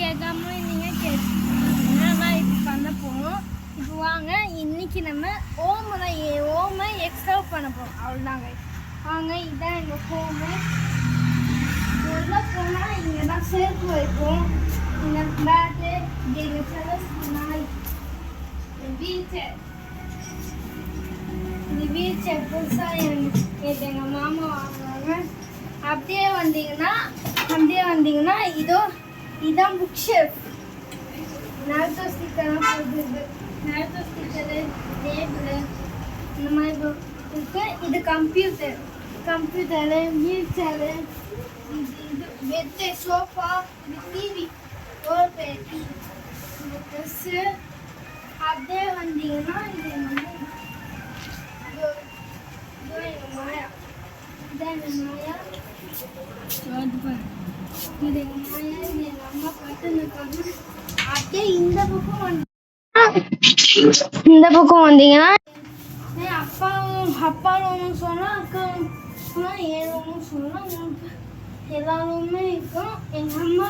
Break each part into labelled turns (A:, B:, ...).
A: கேட்காம நீங்கள் என்னன்னா இப்போ பண்ண போகிறோம். இப்போ வாங்க இன்னைக்கு நம்ம ஓமை எக்ஸ்ட்ராவ் பண்ண போகிறோம். அவ்வளோதாங்க. வாங்க இதான் எங்கள் ஹோமு. உள்ளே போனால் இங்கே தான் சேர்த்து வைப்போம். இங்கே பேட்டு நாய் வீல் சேர் புதுசாக எங்கள் மாமா வாங்குவாங்க. அப்படியே வந்தீங்கன்னா இதான் புக் ஷெல்ஃப். நாருட்டோ ஸ்டிக்கர்லாம் போடுறது, நாருட்டோ ஸ்டிக்கரு, டேபிள் இந்த மாதிரி இருக்கு. இது கம்ப்யூட்டரு, வீல் சேரு, இது பெட்டு, சோஃபா, இது டிவி, ஒரு பேட்டி, இந்த ட்ரெஸ்ஸு. அப்படியே வந்தீங்கன்னா இது எங்கள் மாயா. இதான் எங்கள் மாயா. இது எங்கள் மாயா. இது எங்கள் அம்மா பார்த்துன்னு. அப்படியே இந்த பக்கம் வந்தீங்கன்னா அப்பா ரூம்னு சொன்னால் அக்கா ரூம் என் ரூம்னு சொன்னால் உங்களுக்கு எல்லா ரூமுமே இருக்கும். எங்கள் அம்மா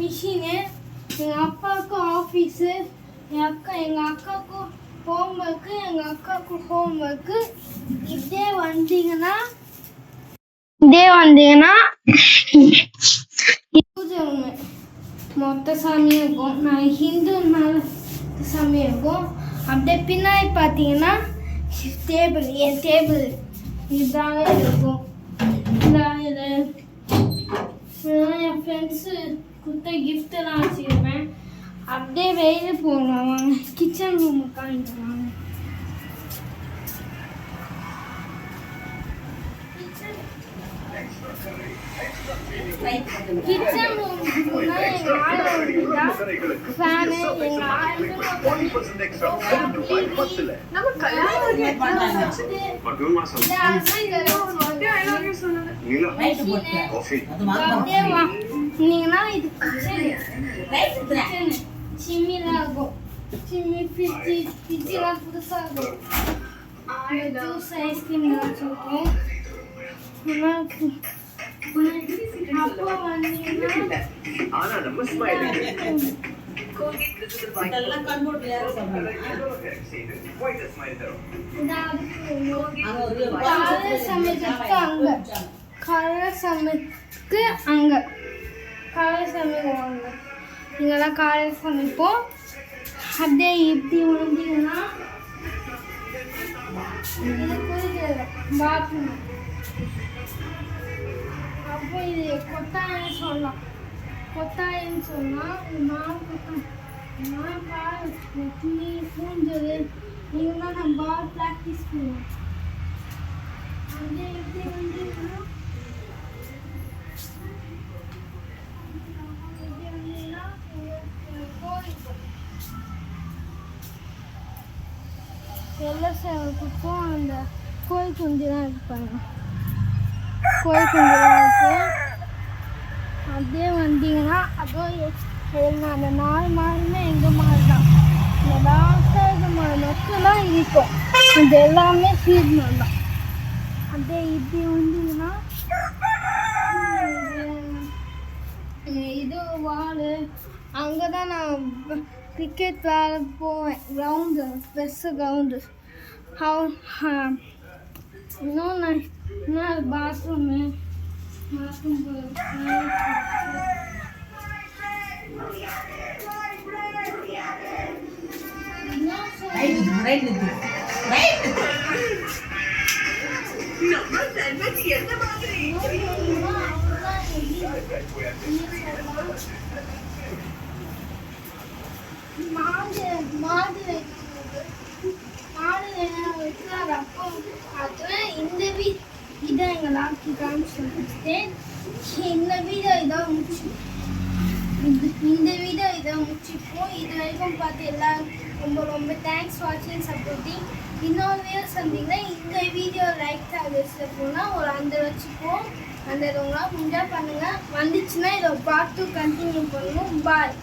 A: மிஷினு, எங்கள் அப்பாவுக்கு ஆஃபீஸு, எங்கள் அக்காவுக்கு ஹோம்ஒர்க்கு, எங்கள் அக்காவுக்கு ஹோம்ஒர்க்கு. இதே வந்தீங்கன்னா பூஜை ரூமு மொத்த சாமியும் இருக்கும். நான் ஹிந்துனால சாமி இருக்கும். அப்படியே பின்னாடி பார்த்தீங்கன்னா டேபிள், என் டேபிள் இதாக இருக்கும். இது என் ஃப்ரெண்ட்ஸு கொடுத்த கிஃப்டெல்லாம் வச்சுருப்பேன். அப்படியே வெளியில் போகலாம். வாங்க கிச்சன் ரூமு காமிக்குவாங்க. கிச்சன் ரூம்னா எங்கள் ஆளோட ஃபேனு, எங்கள் நீங்கன்னா இது கிச்சனு சிம்மிலாம் இருக்கும். சிம்மி, ஃப்ரிட்ஜெலாம் புதுசாக இருக்கும். ஜூஸ், ஐஸ்கிரீம் வச்சுருக்கோம். அப்போ வந்தீங்கன்னா இங்கெல்லாம் காலையில் சமைப்போம். அப்படியே இப்படி வந்தீங்கன்னா பாத்ரூம். அப்போ இது கொட்டாயின்னு சொல்லலாம். நான் பால் துணி பூஞ்சது நீங்களாம் நான் பால் ப்ராக்டிஸ் பண்ணுவேன். அப்படியே எப்படி வந்தீங்கன்னா வெள்ளை சேவலுக்கும் அந்த கோழி குஞ்சுலாம் இருப்பாங்க. இருக்கு. அப்படியே வந்தீங்கன்னா அதுவும் அந்த 4 மாடுமே எங்கள் மாடு தான். இந்த லாஸ்ட்டாக இருக்க மாடு மட்டும்தான் இருக்கும். இது எல்லாமே சீட் மாடு தான். அப்படியே இப்படி வந்தீங்கன்னா இது வாலு. அங்கே தான் நான் கிரிக்கெட் விளையாட போவேன். கிரவுண்டு, பெருசு கிரவுண்டு. இன்னும் பாத்ரூம் மாடு வைக்கிறாரப்போ அதில் இந்த இதான் எங்கள் லாக்கி காமிச்சிட்டேன். இந்த வீடியோ இதான் முடிச்சுப்போம். இது வரைக்கும் பார்த்து எல்லாரும் ரொம்ப தேங்க்ஸ் வாட்சிங் சப்போர்ட்டிங். இன்னொரு வீடியோ சந்திங்கன்னா இந்த வீடியோ லைக் போனால் ஒரு 100 வச்சுப்போம். 100 முடிஞ்சால் பண்ணுங்கள். வந்துச்சுன்னா இதை பார்த்து கண்டினியூ பண்ணுவோம். பாய்.